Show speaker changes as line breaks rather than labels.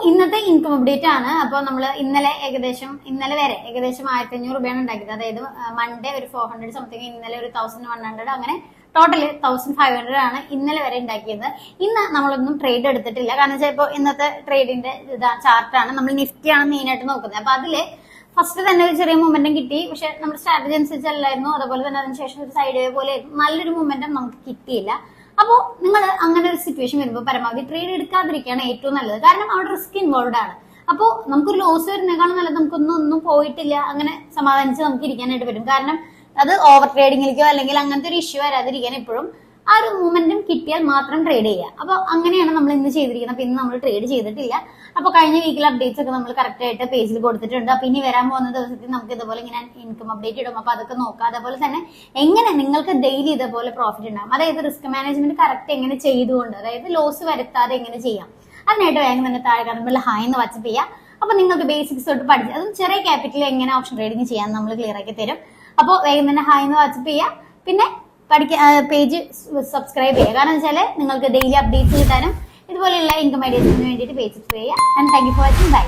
ഇന്നത്തെ income update ആണ്. അപ്പോൾ നമ്മൾ ഇന്നലെ വരെ ഏകദേശം 1500 രൂപയാണ് ഉണ്ടാക്കിയത്. അതായത് മൺഡേ ഒരു 400 സംതിങ്, ഇന്നലെ ഒരു 1100, അങ്ങനെ ടോട്ടൽ 1500 ആണ് ഇന്നലെ വരെ ഉണ്ടാക്കിയത്. ഇന്ന് നമ്മളൊന്നും ട്രേഡ് എടുത്തിട്ടില്ല. കാരണം വെച്ചാൽ ഇപ്പോൾ ഇന്നത്തെ ട്രേഡിന്റെ ചാർട്ടാണ്, നമ്മൾ നിഫ്റ്റിയാണ് മെയിൻ ആയിട്ട് നോക്കുന്നത്. അപ്പൊ അതില് ഫസ്റ്റ് തന്നെ ഒരു ചെറിയ മൊമെന്റം കിട്ടി, പക്ഷെ നമ്മുടെ സ്ട്രാറ്റജി അനുസരിച്ചല്ലായിരുന്നു. അതുപോലെ തന്നെ അതിനുശേഷം ഒരു സൈഡ് വേ പോലെ നല്ലൊരു മൊമെന്റം നമുക്ക് കിട്ടിയില്ല. അപ്പോൾ നിങ്ങൾ അങ്ങനെ ഒരു സിറ്റുവേഷൻ വരുമ്പോൾ പരമാവധി ട്രേഡ് എടുക്കാതിരിക്കുകയാണ് ഏറ്റവും നല്ലത്. കാരണം അവിടെ റിസ്ക് ഇൻവോൾവ് ആണ്. അപ്പോൾ നമുക്കൊരു ലോസ് വരുന്നേക്കാളും നല്ലത് നമുക്കൊന്നും പോയിട്ടില്ല, അങ്ങനെ സമാധാനിച്ച് നമുക്ക് ഇരിക്കാനായിട്ട് പറ്റും. കാരണം അത് ഓവർ ട്രേഡിങ്ങിലേക്കോ അല്ലെങ്കിൽ അങ്ങനത്തെ ഒരു ഇഷ്യൂ വരാതിരിക്കാൻ എപ്പോഴും ആ ഒരു മൂവ്മെന്റും കിട്ടിയാൽ മാത്രം ട്രേഡ് ചെയ്യുക. അപ്പൊ അങ്ങനെയാണ് നമ്മൾ ഇന്ന് ചെയ്തിരിക്കുന്നത്. അപ്പൊ ഇന്ന് നമ്മൾ ട്രേഡ് ചെയ്തിട്ടില്ല. അപ്പൊ കഴിഞ്ഞ വീക്കിൽ അപ്ഡേറ്റ്സ് ഒക്കെ നമ്മൾ കറക്റ്റ് ആയിട്ട് പേജിൽ കൊടുത്തിട്ടുണ്ട്. അപ്പൊ ഇനി വരാൻ പോകുന്ന ദിവസത്തിൽ നമുക്ക് ഇതുപോലെ ഇങ്ങനെ ഇൻകം അപ്ഡേറ്റ് ഇടും. അപ്പൊ അതൊക്കെ നോക്കാം. അതേപോലെ തന്നെ എങ്ങനെ നിങ്ങൾക്ക് ഡെയിലി ഇതേപോലെ പ്രോഫിറ്റ് ഉണ്ടാകും, അതായത് റിസ്ക് മാനേജ്മെന്റ് കറക്റ്റ് എങ്ങനെ ചെയ്തുകൊണ്ട്, അതായത് ലോസ് വരുത്താതെ എങ്ങനെ ചെയ്യാം, അതിനായിട്ട് വേഗം തന്നെ താഴെ കാണുമ്പോൾ ഹായ് എന്ന് വാട്സ്ആപ്പ് ചെയ്യുക. അപ്പൊ നിങ്ങൾക്ക് ബേസിക്സ് തൊട്ട് പഠിച്ച് അതും ചെറിയ ക്യാപിറ്റൽ എങ്ങനെ ഓപ്ഷൻ ട്രേഡിംഗ് ചെയ്യാൻ നമ്മൾ ക്ലിയർ ആക്കി തരും. അപ്പോൾ വേഗം തന്നെ ഹായ് എന്ന് വാട്സ്ആപ്പ് ചെയ്യുക. പിന്നെ പേജ് സബ്സ്ക്രൈബ് ചെയ്യുക. കാരണം വെച്ചാൽ നിങ്ങൾക്ക് ഡെയിലി അപ്ഡേറ്റ്സ് കിട്ടാനും ഇതുപോലെയുള്ള ഇൻകം ഐഡിയാസിന് വേണ്ടിയിട്ട് പേജ് സബ്സ്ക്രൈബ് ചെയ്യുക. And thank you for watching. By.